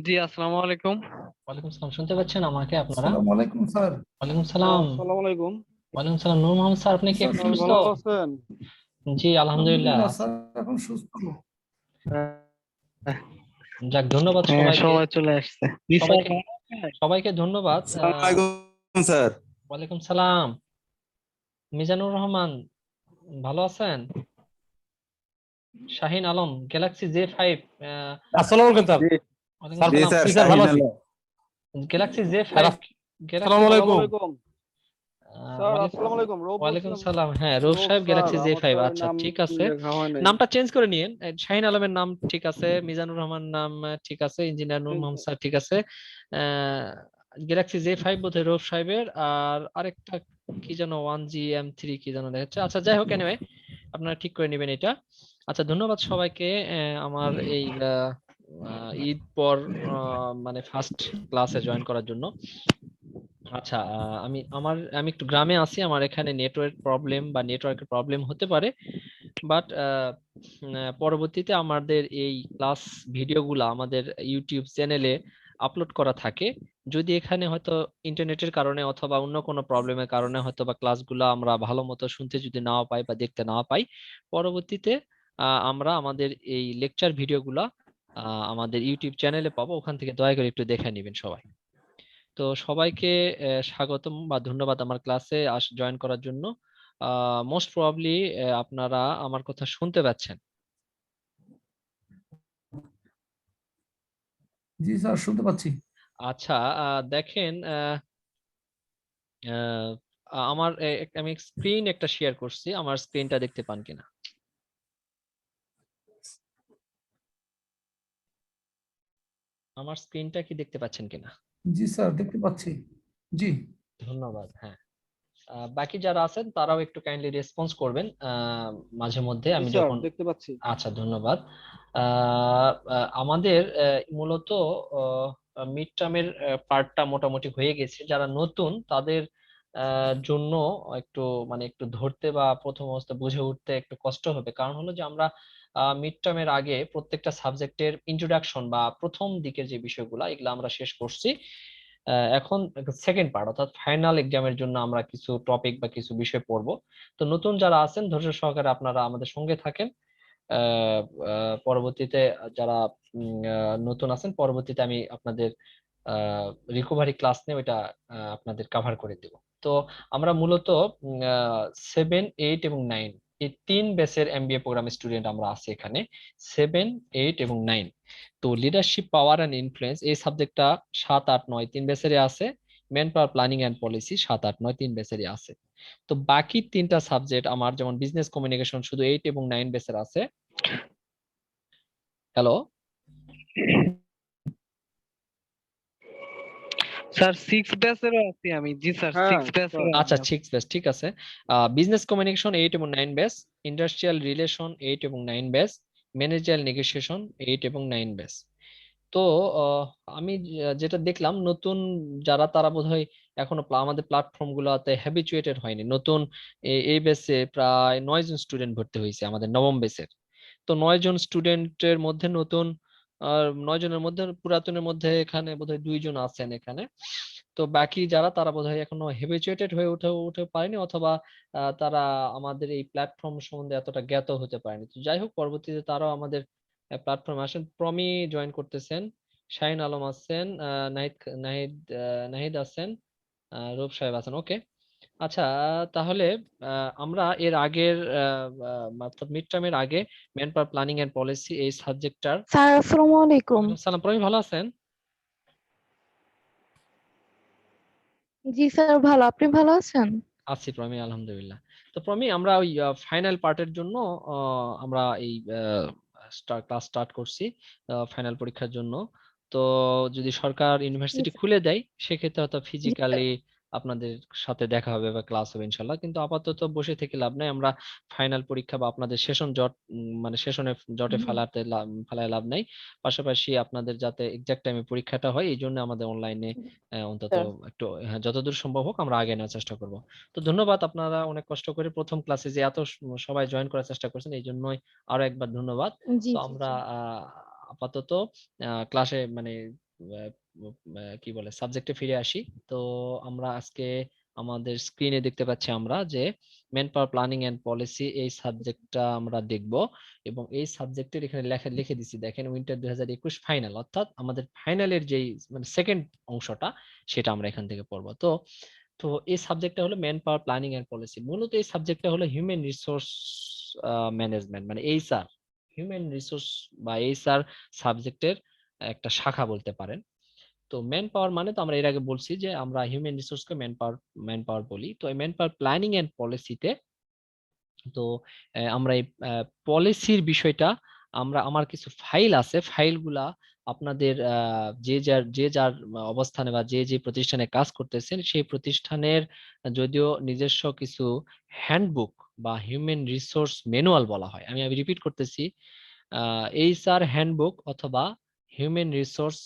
জি, আসসালামু আলাইকুম। ওয়ালাইকুম সালাম। শুনতে পাচ্ছেন আমাকে আপনারা? আসসালামু আলাইকুম স্যার। ওয়ালাইকুম সালাম। আসসালামু আলাইকুম। ওয়ালাইকুম সালাম। নূর মোহাম্মদ স্যার, আপনি জি কি স্যার, এখন স্যার সুস্থ? ভালো আছেন? জি আলহামদুলিল্লাহ। আলহামদুলিল্লাহ স্যার, এখন সুস্থ। যাক, ধন্যবাদ হ্যাঁ, সবাইকে। সবাই চলে আসছে। জি স্যার, সবাইকে সবাইকে ধন্যবাদ। আসসালামু আলাইকুম স্যার। ওয়ালাইকুম সালাম। মিজানুর রহমান, ভালো আছেন? Shahin Alam, Galaxy Z5। আসসালামু আলাইকুম স্যার। জি ওয়ালাইকুম স্যার জি সালাম। স্যার, জি স্যার, ভালো শাহিন আছি। Alam. Galaxy Z5। Sir Galaxy আসসালামু আসসালামু আলাইকুম। আলাইকুম। স্যার আসসালামু আলাইকুম। রৌফ ওয়ালাইকুম বলছিলাম। সালাম। হ্যাঁ, রৌফ রৌফ সাহেব, স্যার, গ্যালাক্সি আমার Z5। তো আচ্ছা, নাম ঠিক আছে। লেখা হয় নাই। নামটা চেঞ্জ করে নিয়েন। শাহিন আলমের নাম ঠিক আছে, মিজানুর রহমান নাম ঠিক আছে, ইঞ্জিনিয়ার নূর মোহাম্মদ স্যার ঠিক আছে। গ্যালাক্সি Z5 বোধহয় রৌফ সাহেবের, আর আরেকটা কি যেন 1GM3 কি যেন দেখাচ্ছে। আচ্ছা, যাই হোক, এনিওয়ে আপনারা ঠিক করে নেবেন এটা। আচ্ছা, ধন্যবাদ সবাইকে আমার এই ঈদ পর মানে ফার্স্ট ক্লাসে জয়েন করার জন্য। আচ্ছা, আমি একটু গ্রামে আছি, আমার এখানে নেটওয়ার্ক প্রবলেম বা নেটওয়ার্কের প্রবলেম হতে পারে, বাট পরবর্তীতে আমাদের এই ক্লাস ভিডিওগুলো আমাদের ইউটিউব চ্যানেলে আপলোড করা থাকে। যদি এখানে হয়তো ইন্টারনেটের কারণে অথবা অন্য কোনো প্রবলেমের কারণে হয়তো বা ক্লাসগুলো আমরা ভালো মতো শুনতে যদি নাও পাই বা দেখতে নাও পাই, পরবর্তীতে আমরা আমাদের এই লেকচার ভিডিওগুলো আমাদের ইউটিউব চ্যানেলে পাবো, ওখান থেকে দয়া করে একটু দেখে নেবেন সবাই। তো সবাইকে স্বাগতম বা ধন্যবাদ আমার ক্লাসে জয়েন করার জন্য। মোস্ট প্রবাবলি আপনারা আমার কথা শুনতে পাচ্ছেন। জি স্যার, শুনতে পাচ্ছি। আচ্ছা, দেখেন, আহ, আমার আমি স্ক্রিন একটা শেয়ার করছি, আমার স্ক্রিনটা দেখতে পান কিনা? আমার স্ক্রিনটা কি দেখতে পাচ্ছেন কিনা? জি স্যার, দেখতে পাচ্ছি। জি ধন্যবাদ। হ্যাঁ, বাকি যারা আছেন তারাও একটু কাইন্ডলি রেসপন্স করবেন মাঝে মধ্যে জি আমি স্যার, যখন। দেখতে পাচ্ছি। আচ্ছা, ধন্যবাদ। আমাদের মূলত মিড টার্মের পার্টটা মোটামুটি হয়ে গেছে। যারা নতুন তাদের জন্য একটু মানে একটু ধরতে বা প্রথম অবস্থা বুঝে উঠতে একটু কষ্ট হবে, কারণ হলো যে আমরা মিড টার্মের আগে প্রত্যেকটা সাবজেক্টের ইন্ট্রোডাকশন বা প্রথম দিকের যে বিষয়গুলো এগুলো আমরা শেষ করছি। এখন সেকেন্ড পার্ট অর্থাৎ ফাইনাল এক্সামের জন্য আমরা কিছু টপিক বা কিছু বিষয় পড়বো। তো নতুন যারা আছেন ধৈর্য সহকারে আপনারা আমাদের সঙ্গে থাকেন। আহ, পরবর্তীতে যারা নতুন আছেন, পরবর্তীতে আমি আপনাদের রিকভারি ক্লাস নিয়ে ওইটা আপনাদের কাভার করে দেব। তো আমরা মূলত 7, 8 এবং 9 এই তিন ব্যাচের MBA প্রোগ্রাম স্টুডেন্ট আমরা আছি এখানে। 7, 8 এবং 9। তো লিডারশিপ পাওয়ার অ্যান্ড ইনফ্লুয়েন্স এই সাবজেক্টটা 7, 8, 9 তিন ব্যাচেরই আছে। Man power planning and policy 7, 8, 9 তিন ব্যাচেরই আছে। তো বাকি তিনটা সাবজেক্ট আমার, যেমন বিজনেস কমিউনিকেশন শুধু 8 এবং 9 বেসের আছে। হ্যালো। স্যার 6 ব্যাচেরও আছি আমি। জি স্যার, হ্যাঁ 6 ব্যাচেরও আমি আচ্ছা, আছি। 6 বেস ঠিক আছে। বিজনেস কমিউনিকেশন 8 এবং 9 বেস, ইন্ডাস্ট্রিয়াল রিলেশন 8 এবং 9 বেস, ম্যানেজারিয়াল নেগোসিয়েশন 8 এবং 9 বেস। তো আহ, আমি যেটা দেখলাম, নতুন যারা তারা বোধহয় এখনো আমাদের প্ল্যাটফর্ম গুলোতে হ্যাবিচুয়েটেড হয়নি। নতুন এই বেসে প্রায় 9 জন স্টুডেন্ট ভর্তি হয়েছে আমাদের নবম বেসের। তো 9 জন স্টুডেন্টের মধ্যে নতুন, আর 9 জনের মধ্যে পুরাতনের মধ্যে এখানে বোধহয় 2 জন আছেন এখানে। তো বাকি যারা তারা বোধহয় এখনো হ্যাবিচুয়েটেড হয়ে উঠে উঠে পারেনি, অথবা তারা আমাদের এই প্ল্যাটফর্ম সম্বন্ধে এতটা জ্ঞাত হতে পারেনি। তো যাই হোক, পরবর্তীতে তারাও আমাদের প্ল্যাটফর্মে আসেন। প্রমি জয়েন করতেছেন, শাহিন আলম আছেন, নাহিদ নাহিদ নাহিদ আছেন, রূপ সাহেব আছেন। ওকে। আচ্ছা, তাহলে আমরা এর আগের অর্থাৎ মিড টার্মের আগে manpower planning and policy এই সাবজেক্টটার। স্যার আসসালামু আলাইকুম। সালাম, প্রবীণ ভালো আছেন? জি স্যার, ভালো। আপনি ভালো আছেন? আছি প্রমি, আলহামদুলিল্লাহ। তো প্রমি, আমরা ওই ফাইনাল পার্টের জন্য আমরা এই ক্লাস স্টার্ট করছি ফাইনাল পরীক্ষার জন্য। তো যদি সরকার জি ইউনিভার্সিটি স্যার। খুলে দেয় সেক্ষেত্রে হয়তো জি স্যার। ফিজিক্যালি আপনাদের সাথে দেখা হবে বা ক্লাস হবে ইনশাল্লাহ, কিন্তু আপাতত বসে থেকে লাভ নাই। আমরা ফাইনাল পরীক্ষা বা আপনাদের সেশন জট মানে সেশনে জটে হুম, ফেলায় লাভ নাই। পাশাপাশি আপনাদের যাতে এক্সাক্ট টাইমে পরীক্ষাটা হয় এই জন্য আমাদের অনলাইনে অন্তত স্যার। একটু, হ্যাঁ, যতদূর সম্ভব হোক আমরা আগে নেওয়ার চেষ্টা করব। তো ধন্যবাদ, আপনারা অনেক কষ্ট করে প্রথম ক্লাসে যে এত সবাই জয়েন করার চেষ্টা করছেন এই জন্যই আরো একবার ধন্যবাদ। জি তো জি আমরা জি। আপাতত ক্লাসে মানে কি বলে সাবজেক্টে ফিরে আসি। তো আমরা আজকে আমাদের স্ক্রিনে দেখতে পাচ্ছি আমরা যে manpower planning and policy এই সাবজেক্টটা আমরা দেখব, এবং এই সাবজেক্টের এখানে লিখে দিচ্ছি দেখেন উইন্টার 2021 ফাইনাল, অর্থাৎ আমাদের ফাইনালের যেই মানে সেকেন্ড অংশটা সেটা আমরা এখান থেকে পড়বো। তো তো এই সাবজেক্টটা হলো manpower planning and policy. মূলত এই সাবজেক্টটা হলো হিউম্যান রিসোর্স ম্যানেজমেন্ট, মানে এইচআর, হিউম্যান রিসোর্স বা এইচআর সাবজেক্টের একটা শাখা বলতে পারেন। তো ম্যান পাওয়ার মানে তো আমরা এর আগে বলছি যে আমরা হিউম্যান রিসোর্সকে ম্যান পাওয়ার বলি। তো এই ম্যান পাওয়ার প্ল্যানিং এন্ড পলিসিতে তো আমরা এই পলিসির বিষয়টা আমার কিছু ফাইল আছে, ফাইলগুলা আপনাদের যে যার অবস্থানে বা যে যে প্রতিষ্ঠানে কাজ করতেছেন সেই প্রতিষ্ঠানের যদিও নিজস্ব কিছু হ্যান্ডবুক বা হিউম্যান রিসোর্স ম্যানুয়াল বলা হয়, আমি রিপিট করতেছি, এইচআর হ্যান্ডবুক অথবা হিউম্যান রিসোর্স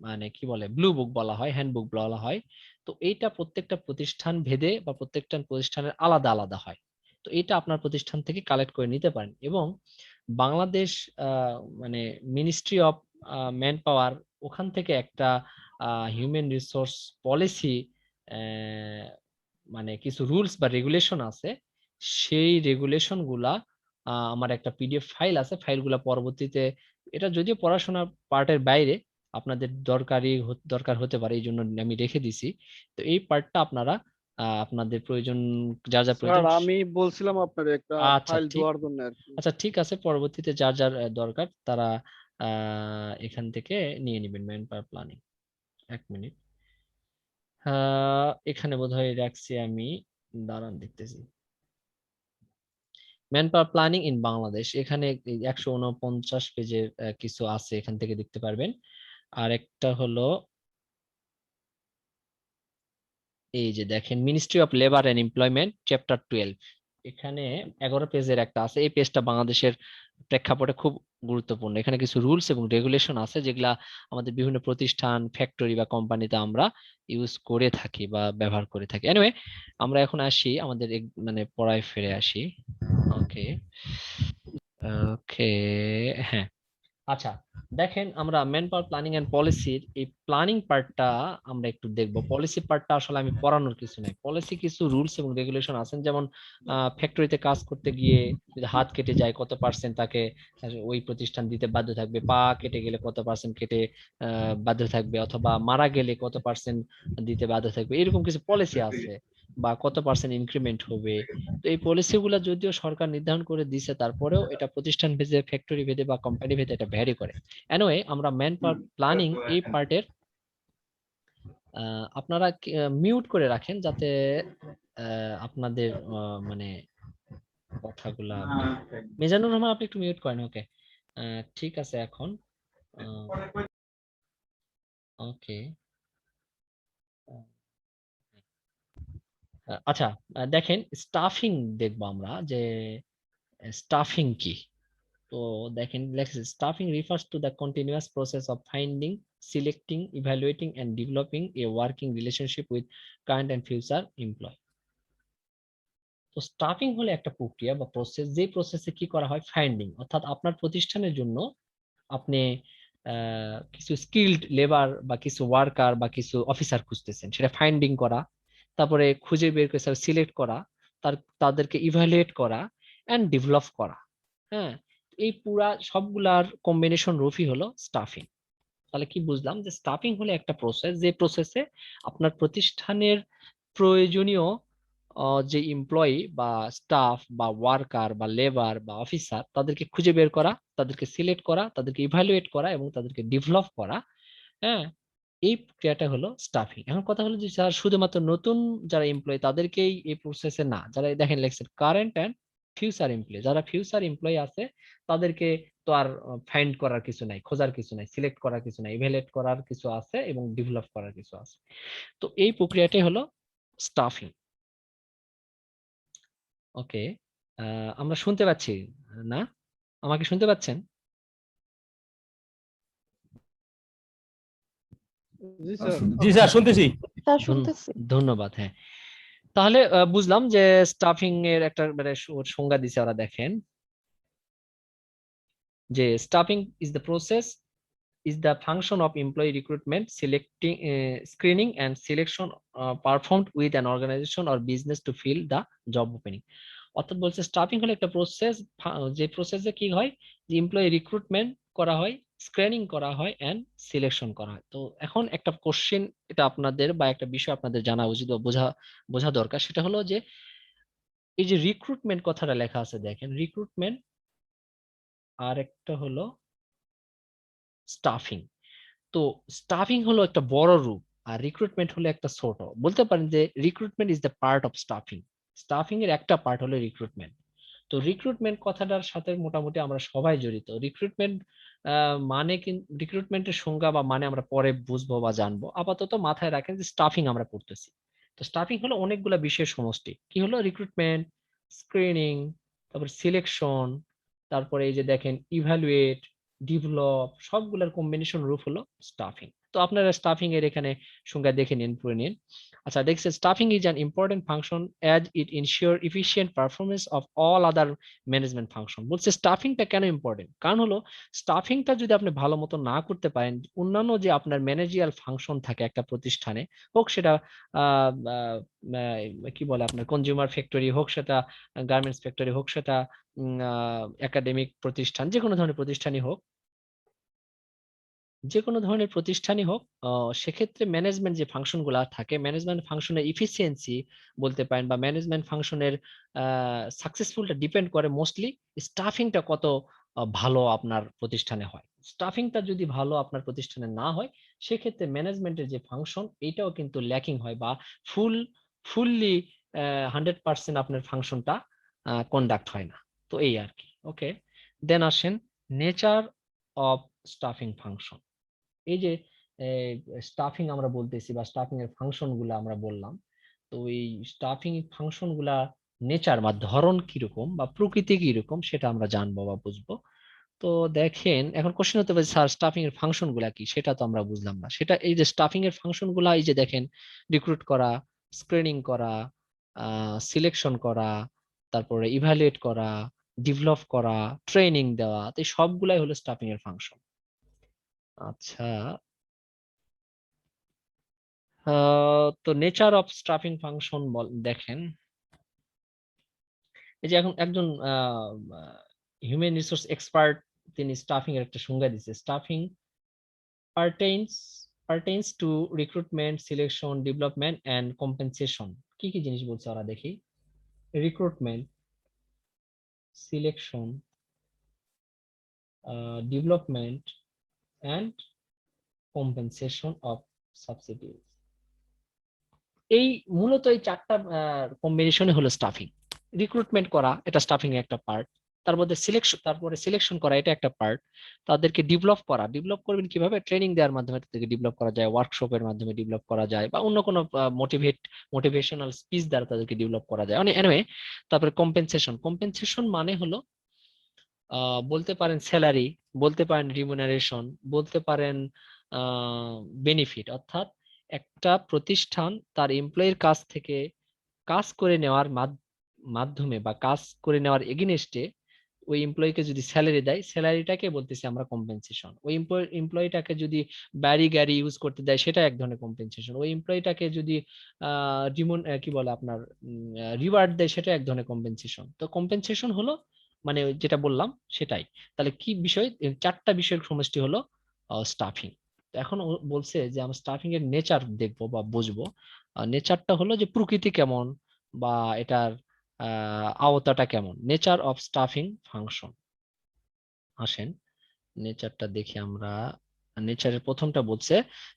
মানে কি বলে ব্লু বুক বলা হয়, হ্যান্ডবুক বলা হয়। তো এইটা প্রত্যেকটা প্রতিষ্ঠান ভেদে বা প্রত্যেকটা প্রতিষ্ঠানের আলাদা আলাদা হয়। তো এটা আপনার প্রতিষ্ঠান থেকে কালেক্ট করে নিতে পারেন, এবং বাংলাদেশ মানে মিনিস্ট্রি অফ ম্যান পাওয়ার ওখান থেকে একটা হিউম্যান রিসোর্স পলিসি মানে কিছু রুলস বা রেগুলেশন আছে, সেই রেগুলেশন গুলা আমার একটা পিডিএফ ফাইল আছে, ফাইলগুলা পরবর্তীতে এটা যদিও পড়াশোনার পার্টের বাইরে আপনাদের দরকার হতে পারে, এই জন্য আমি রেখে দিছি। তো এই পার্টটা আপনারা আপনাদের প্রয়োজন যা যা স্যার প্রয়োজন আমি বলছিলাম আপনার একটা আচ্ছা ফাইল ঠিক দেওয়ার জন্য আর কি। আচ্ছা ঠিক আছে, পরবর্তীতে যার যার দরকার তারা এখান থেকে নিয়ে নেবেন ম্যান পাওয়ার প্ল্যানিং। 1 মিনিট, এখানে বোধহয় রাখছি আমি, দাঁড়ান দেখতেছি। Man power planning in Bangladesh, এখানে 149 পেজের কিছু আছে, এখান থেকে দেখতে পারবেন। আর একটা হলো এই যে দেখেন ministry of labour and employment chapter 12, এখানে 11 পেজের একটা আছে। এই পেজটা বাংলাদেশের প্রেক্ষাপটে খুব গুরুত্বপূর্ণ। এখানে কিছু রুলস এবং রেগুলেশন আছে যেগুলা আমাদের বিভিন্ন প্রতিষ্ঠান, ফ্যাক্টরি বা কোম্পানিতে আমরা ইউজ করে থাকি বা ব্যবহার করে থাকি। এনিওয়ে আমরা এখন আসি আমাদের মানে পড়ায় ফিরে আসি। ওকে ওকে, হ্যাঁ আচ্ছা, দেখেন আমরা ম্যান পাওয়ার প্ল্যানিং এন্ড পলিসির এই প্ল্যানিং পার্টটা আমরা একটু দেখব। পলিসি পার্টটা আসলে আমি পড়ানোর কিছু নাই, পলিসি কিছু রুলস এবং রেগুলেশন আছেন, যেমন ফ্যাক্টরিতে কাজ করতে গিয়ে যদি হাত কেটে যায় কত পার্সেন্ট তাকে ওই প্রতিষ্ঠান দিতে বাধ্য থাকবে, পা কেটে গেলে কত পার্সেন্ট কেটে বাধ্য থাকবে, অথবা মারা গেলে কত পার্সেন্ট দিতে বাধ্য থাকবে, এরকম কিছু পলিসি আছে, বা কত পার্সেন্ট ইনক্রিমেন্ট হবে। তো এই পলিসিগুলো যদিও সরকার নির্ধারণ করে দিছে, তারপরেও এটা প্রতিষ্ঠান ভেদে, ফ্যাক্টরি ভেদে বা কোম্পানি ভেদে এটা ভ্যারি করে। এনিওয়ে আমরা ম্যান পাওয়ার প্ল্যানিং এই পার্টের আপনারা মিউট করে রাখেন যাতে আপনাদের মানে কথাগুলা, মিজানুর রহমান আপনি একটু মিউট করেন। ওকে ঠিক আছে, এখন ওকে আচ্ছা, দেখেন স্টাফিং দেখবো আমরা যে স্টাফিং কি। তো দেখেন লেখছে staffing refers to the continuous process of finding, selecting, evaluating and developing a working relationship with current and future employee. তো স্টাফিং হলো একটা প্রক্রিয়া বা প্রসেস, যে প্রসেসে কি করা হয়, ফাইন্ডিং, অর্থাৎ আপনার প্রতিষ্ঠানের জন্য আপনি কিছু স্কিলড লেবার বা কিছু ওয়ার্কার বা কিছু অফিসার খুঁজতেছেন, সেটা ফাইন্ডিং করা, তারপরে খুঁজে বের করে সিলেক্ট করা, তাদেরকে ইভ্যালুয়েট করা এন্ড ডেভেলপ করা। হ্যাঁ, এই পুরা সবগুলার কম্বিনেশন রূপই হলো স্টাফিং। তাহলে কি বুঝলাম, যে স্টাফিং হলো একটা প্রসেস, যে প্রসেসে আপনার প্রতিষ্ঠানের প্রয়োজনীয় যে এমপ্লয়ি বা স্টাফ বা ওয়ার্কার বা লেবার বা অফিসার তাদেরকে খুঁজে বের করা, তাদেরকে সিলেক্ট করা, তাদেরকে ইভ্যালুয়েট করা এবং তাদেরকে ডেভেলপ করা। হ্যাঁ, এই প্রক্রিয়াটা হলো স্টাফিং। এখন কথা হলো যে যারা শুধুমাত্র নতুন যারা এমপ্লয়ি তাদেরকেই এই প্রসেসে না, যারা দেখেন লেখছেন কারেন্ট এন্ড ফিউচার এমপ্লয়ি, যারা ফিউচার এমপ্লয়ি আছে তাদেরকে তো আর ফাইন্ড করার কিছু নাই, খোঁজার কিছু নাই, সিলেক্ট করার কিছু নাই, ইভ্যালুয়েট করার কিছু আছে এবং ডেভেলপ করার কিছু আছে। তো এই প্রক্রিয়াটাই হলো স্টাফিং। ওকে, আমরা শুনতে পাচ্ছি না? আমাকে শুনতে পাচ্ছেন? জি স্যার। জি স্যার শুনতেছি। স্যার শুনতেছি। ধন্যবাদ। হ্যাঁ, তাহলে বুঝলাম যে স্টাফিং এর একটা মানে সংজ্ঞা দিছে ওরা। দেখেন যে staffing is the process is the function of employee recruitment, selecting, screening and selection performed with an organization or business to fill the job opening. অর্থাৎ বলছে স্টাফিং হলো একটা প্রসেস, যে প্রসেসে কি হয়, যে এমপ্লয়ি রিক্রুটমেন্ট করা হয়, স্ক্রিনিং করা হয় এন্ড সিলেকশন করা হয়। তো এখন একটা কোশ্চেন, এটা আপনাদের বা একটা বিষয় আপনাদের জানা উচিত বা বোঝা দরকার, সেটা হলো যে এই যে রিক্রুটমেন্ট কথাটা লেখা আছে, দেখেন রিক্রুটমেন্ট, আর একটা হলো স্টাফিং। তো স্টাফিং হলো একটা বড় রূপ আর রিক্রুটমেন্ট হলো একটা ছোট। বলতে পারেন যে recruitment is the part of stuffing, stuffing এর একটা পার্ট হলো রিক্রুটমেন্ট। তো রিক্রুটমেন্ট কথাটার সাথে মোটামুটি আমরা সবাই জড়িত। রিক্রুটমেন্ট মানে রিক্রুটমেন্টের সংজ্ঞা বা মানে আমরা পরে বুঝবো বা জানবো, আপাতত মাথায় রাখেন যে স্টাফিং আমরা পড়তেছি। তো স্টাফিং হলো অনেকগুলা বিষয়ের সমষ্টি। কি হলো? রিক্রুটমেন্ট, স্ক্রিনিং, তারপর সিলেকশন, তারপরে এই যে দেখেন ইভ্যালুয়েট, ডেভেলপ, সবগুলোর কম্বিনেশন রূপ হলো স্টাফিং। তো আপনারা স্টাফিং এর এখানে সংজ্ঞা দেখে নিন, পড়ে নিন। আচ্ছা, দেখছেন stuffing is an important function as it ensure efficient performance of all other management function. বলছে স্টাফিংটা কেন ইম্পর্টেন্ট, কারণ হলো স্টাফিংটা যদি আপনি ভালো মতো না করতে পারেন, অন্যান্য যে আপনার ম্যানেজিয়াল ফাংশন থাকে একটা প্রতিষ্ঠানে, হোক সেটা আহ কি বলে আপনার কনজিউমার ফ্যাক্টরি, হোক সেটা গার্মেন্টস ফ্যাক্টরি, হোক সেটা একাডেমিক প্রতিষ্ঠান, যে কোনো ধরনের প্রতিষ্ঠানই হোক, যে কোনো ধরনের প্রতিষ্ঠানই হোক, সেক্ষেত্রে ম্যানেজমেন্ট যে ফাংশন গুলা থাকে, ম্যানেজমেন্ট ফাংশনের ইফিসিয়েন্সি বলতে পারেন বা ম্যানেজমেন্ট ফাংশনের সাকসেসফুলটা ডিপেন্ড করে মোস্টলি স্টাফিংটা কত ভালো আপনার প্রতিষ্ঠানে হয়। স্টাফিংটা যদি ভালো আপনার প্রতিষ্ঠানে না হয়, সেক্ষেত্রে ম্যানেজমেন্টের যে ফাংশন এইটাও কিন্তু ল্যাকিং হয় বা ফুললি 100% আপনার ফাংশনটা কন্ডাক্ট হয় না। তো এই আর কি। ওকে, দেন আসেন নেচার অফ স্টাফিং ফাংশন। এই যে স্টাফিং আমরা বলতেছি বা স্টাফিং এর ফাংশন গুলা আমরা বললাম, তো এই স্টাফিং ফাংশন গুলা নেচার বা ধরন কিরকম বা প্রকৃতি কিরকম সেটা আমরা জানবো বা বুঝবো। তো দেখেন এখন কোশ্চেন হতে পারে স্যার স্টাফিং এর ফাংশন গুলা কি, সেটা তো আমরা বুঝলাম না। সেটা এই যে স্টাফিং এর ফাংশন গুলা, এই যে দেখেন রিক্রুট করা, স্ক্রিনিং করা, সিলেকশন করা, তারপরে ইভালুয়েট করা, ডেভেলপ করা, ট্রেনিং দেওয়া, তো এই সবগুলাই হলো স্টাফিং এর ফাংশন। আচ্ছা, তো নেচার অফ স্টাফিং ফাংশন দেখেন, এই যে এখন একজন হিউম্যান রিসোর্স এক্সপার্ট তিনি স্টাফিং এর একটা সংজ্ঞা দিয়েছে। Staffing pertains to recruitment, selection, development and compensation. কি কি জিনিস বলছে ওরা দেখি? Recruitment, selection, development and compensation of subsidies. এই মূলত এই চারটা কম্বিনেশনে হলো স্টাফিং। রিক্রুটমেন্ট করা এটা স্টাফিং এর একটা পার্ট, তার মধ্যে সিলেকশন করা এটা একটা পার্ট, তাদেরকে ডেভেলপ করা, ডেভেলপ করবেন কিভাবে? ট্রেনিং দেওয়ার মাধ্যমে তাদেরকে ডেভেলপ করা যায়, ওয়ার্কশপের মাধ্যমে ডেভেলপ করা যায়, বা অন্য কোনো মোটিভেশনাল স্পিচ দ্বারা তাদেরকে ডেভেলপ করা যায়। এনিওয়ে, তারপরে কম্পেনসেশন মানে হলো বলতে পারেন স্যালারি, বলতে পারেন রিমুনারেশন, বলতে পারেন বেনিফিট। অর্থাৎ একটা প্রতিষ্ঠান তার এমপ্লয়ির কাছ থেকে কাজ করে নেওয়ার মাধ্যমে বা কাজ করে নেওয়ার এগেইনস্টে ওই এমপ্লয়িকে যদি স্যালারি দেয়, স্যালারিটাকে বলতেছি আমরা কম্পেনসেশন। ওই এমপ্লয়িটাকে যদি বাড়ি গাড়ি ইউজ করতে দেয়, সেটা এক ধরনের কম্পেনসেশন। ওই এমপ্লয়িটাকে যদি কি বলে আপনার রিওয়ার্ড দেয়, সেটা এক ধরনের কম্পেনসেশন। তো কম্পেনসেশন হলো মানে যেটা বললাম সেটাই। তাহলে কি বিষয়? চারটা বিষয়ের সমষ্টি হলো স্টাফিং। এখন বলছে যে আমরা স্টাফিং এর নেচার দেখবো বা বুঝবো। নেচারটা হলো যে প্রকৃতি কেমন বা এটার আওতাটা কেমন। নেচার অফ স্টাফিং ফাংশন, আসেন নেচারটা দেখি আমরা। নেচারের প্রথমটা বলছে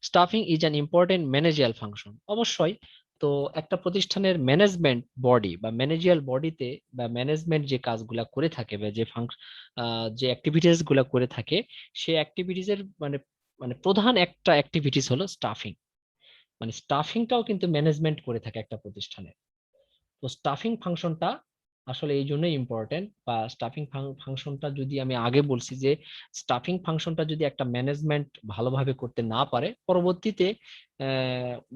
staffing is an important managerial function. অবশ্যই। তো একটা প্রতিষ্ঠানের ম্যানেজমেন্ট বডি বা ম্যানেজিয়াল বডিতে বা ম্যানেজমেন্ট যে কাজগুলা করে থাকে বা যে অ্যাক্টিভিটিস গুলা করে থাকে, সেই অ্যাক্টিভিটিস এর মানে মানে প্রধান একটা অ্যাক্টিভিটিস হলো স্টাফিং। মানে স্টাফিংটাও কিন্তু ম্যানেজমেন্ট করে থাকে একটা প্রতিষ্ঠানে। তো স্টাফিং ফাংশনটা আসলে এই জন্যই ইম্পর্টেন্ট, বা স্টাফিং ফাংশনটা যদি আমি আগে বলছি যে স্টাফিং ফাংশনটা যদি একটা ম্যানেজমেন্ট ভালোভাবে করতে না পারে, পরবর্তীতে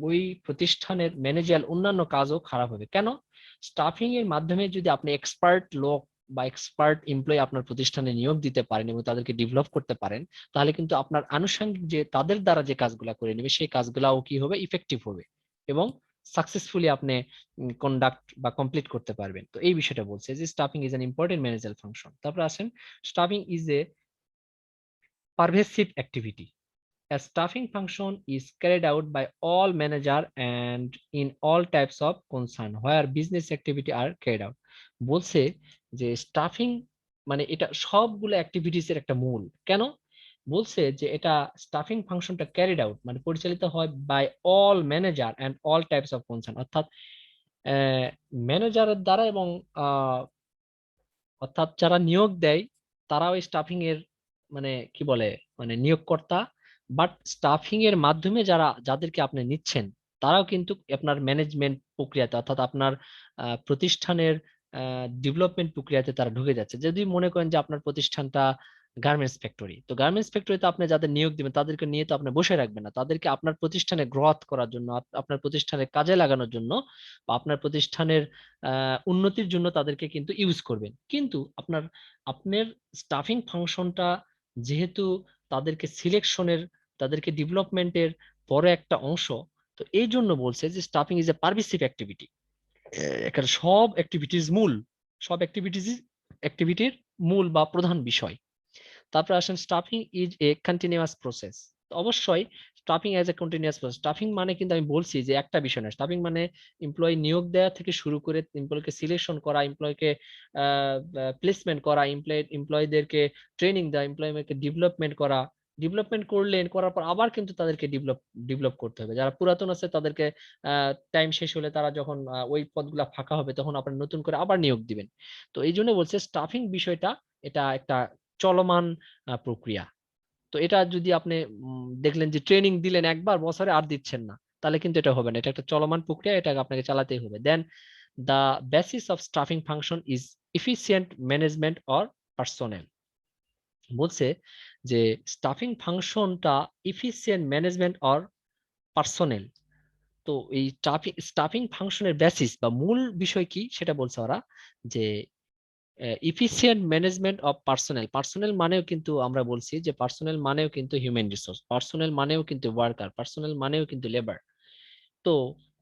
ওই প্রতিষ্ঠানের ম্যানেজিয়াল অন্যান্য কাজও খারাপ হবে। কেন? স্টাফিং এর মাধ্যমে যদি আপনি এক্সপার্ট লোক বা এক্সপার্ট এমপ্লয়ি আপনার প্রতিষ্ঠানে নিয়োগ দিতে পারেন এবং তাদেরকে ডেভেলপ করতে পারেন, তাহলে কিন্তু আপনার আনুষঙ্গিক যে তাদের দ্বারা যে কাজগুলা করে নেবে সেই কাজগুলাও কি হবে, ইফেক্টিভ হবে এবং সাকসেসফুলি আপনি কন্ডাক্ট বা কমপ্লিট করতে পারবেন। তো এই বিষয়টা বলছে যে staffing is an important managerial function. তারপর আসেন, staffing is a pervasive activity. A staffing function is carried out by all manager and in all types of concern where business activity are carried out. বলছে যে stuffing মানে এটা সবগুলো activities এর একটা মূল। কেন বলছে যে এটা স্টাফিং ফাংশনটা ক্যারিড আউট মানে পরিচালিত হয় by all manager and all types of concern, অর্থাৎ ম্যানেজারের দ্বারা এবং অর্থাৎ যারা নিয়োগ দেয় তারাও স্টাফিং এর মানে কি বলে মানে নিয়োগকর্তা, বাট স্টাফিং এর মাধ্যমে যাদেরকে আপনি নিচ্ছেন তারাও কিন্তু আপনার ম্যানেজমেন্ট প্রক্রিয়াতে অর্থাৎ আপনার প্রতিষ্ঠানের ডেভেলপমেন্ট প্রক্রিয়াতে তারা ঢুকে যাচ্ছে। যদি মনে করেন যে আপনার প্রতিষ্ঠানটা গার্মেন্টস ফ্যাক্টরি, তো গার্মেন্টস ফ্যাক্টরিতে আপনি যাদের নিয়োগ দিবেন তাদেরকে নিয়ে তো আপনি বসে রাখবেন না, তাদেরকে আপনার প্রতিষ্ঠানে গ্রোথ করার জন্য, আপনার প্রতিষ্ঠানের কাজে লাগানোর জন্য বা আপনার প্রতিষ্ঠানের উন্নতির জন্য তাদেরকে কিন্তু ইউজ করবেন। কিন্তু আপনার স্টাফিং ফাংশনটা যেহেতু তাদেরকে সিলেকশনের, তাদেরকে ডেভেলপমেন্টের বড় একটা অংশ, তো এই জন্য বলছে যে staffing is a permissive activity. এখানে সব অ্যাক্টিভিটির মূল বা প্রধান বিষয়। তারপর আসেন, staffing is a continuous process. অবশ্যই staffing is a continuous process. Staffing মানে কিন্তু আমি বলছি যে একটা বিষয় না, স্টাফিং মানে এমপ্লয়ি নিয়োগ দেওয়া থেকে শুরু করে এমপ্লয়িকে সিলেকশন করা, এমপ্লয়িকে প্লেসমেন্ট করা, এমপ্লয়ীদেরকে ট্রেনিং দেওয়া, এমপ্লয়িকে ডেভেলপমেন্ট করার পর আবার কিন্তু তাদেরকে ডেভেলপ করতে হবে। যারা পুরাতন আছে তাদেরকে টাইম শেষ হলে তারা যখন ওই পদগুলা ফাঁকা হবে তখন আপনারা নতুন করে আবার নিয়োগ দিবেন। তো এই জন্য বলছে স্টাফিং বিষয়টা এটা একটা চলমান প্রক্রিয়া। তো এটা যদি আপনি দেখলেন যে ট্রেনিং দিলেন একবার বছরে আর দিচ্ছেন না, তাহলে কিন্তু এটা হবে না, এটা একটা চলমান প্রক্রিয়া, এটা আপনাকে চালাতেই হবে। Then the basis of staffing function is efficient management or personnel. বলছে যে স্টাফিং ফাংশনটা এফিসিয়েন্ট ম্যানেজমেন্ট অর পার্সোনেল। তো এই স্টাফিং ফাংশনের বেসিস বা মূল বিষয় কি সেটা বলছে ওরা, যে ইফিসিয়েন্ট ম্যানেজমেন্ট অফ পার্সোনেল মানেও কিন্তু আমরা বলছি যে পার্সোনেল মানেও কিন্তু হিউম্যান রিসোর্স, পার্সোনেল মানেও কিন্তু ওয়ার্কার, পার্সোনেল মানেও কিন্তু লেবার। তো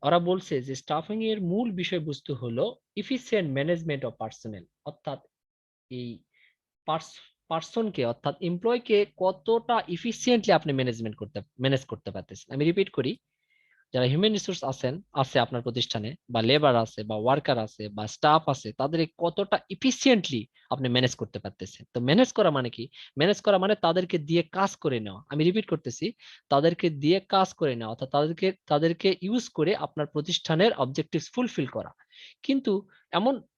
ওরা বলছে যে স্টাফিং এর মূল বিষয়বস্তু হলো ইফিসিয়েন্ট ম্যানেজমেন্ট অফ পার্সোনেল, অর্থাৎ এই পার্সনকে অর্থাৎ এমপ্লয়কে কতটা ইফিসিয়েন্টলি আপনি ম্যানেজ করতে পারতেছেন। আমি রিপিট করি, যারা হিউম্যান রিসোর্স আছে আপনার প্রতিষ্ঠানে বা লেবার আছে বা ওয়ার্কার আছে বা স্টাফ আছে, তাদের কতটা ইফিসিয়েন্টলি আপনি ম্যানেজ করতে পারতেছেন। তো ম্যানেজ করা মানে কি? ম্যানেজ করা মানে তাদেরকে দিয়ে কাজ করে নেওয়া। আমি রিপিট করতেছি, তাদেরকে দিয়ে কাজ করে নেওয়া, অর্থাৎ তাদেরকে ইউজ করে আপনার প্রতিষ্ঠানের অবজেক্টিভস ফুলফিল করা। কিন্তু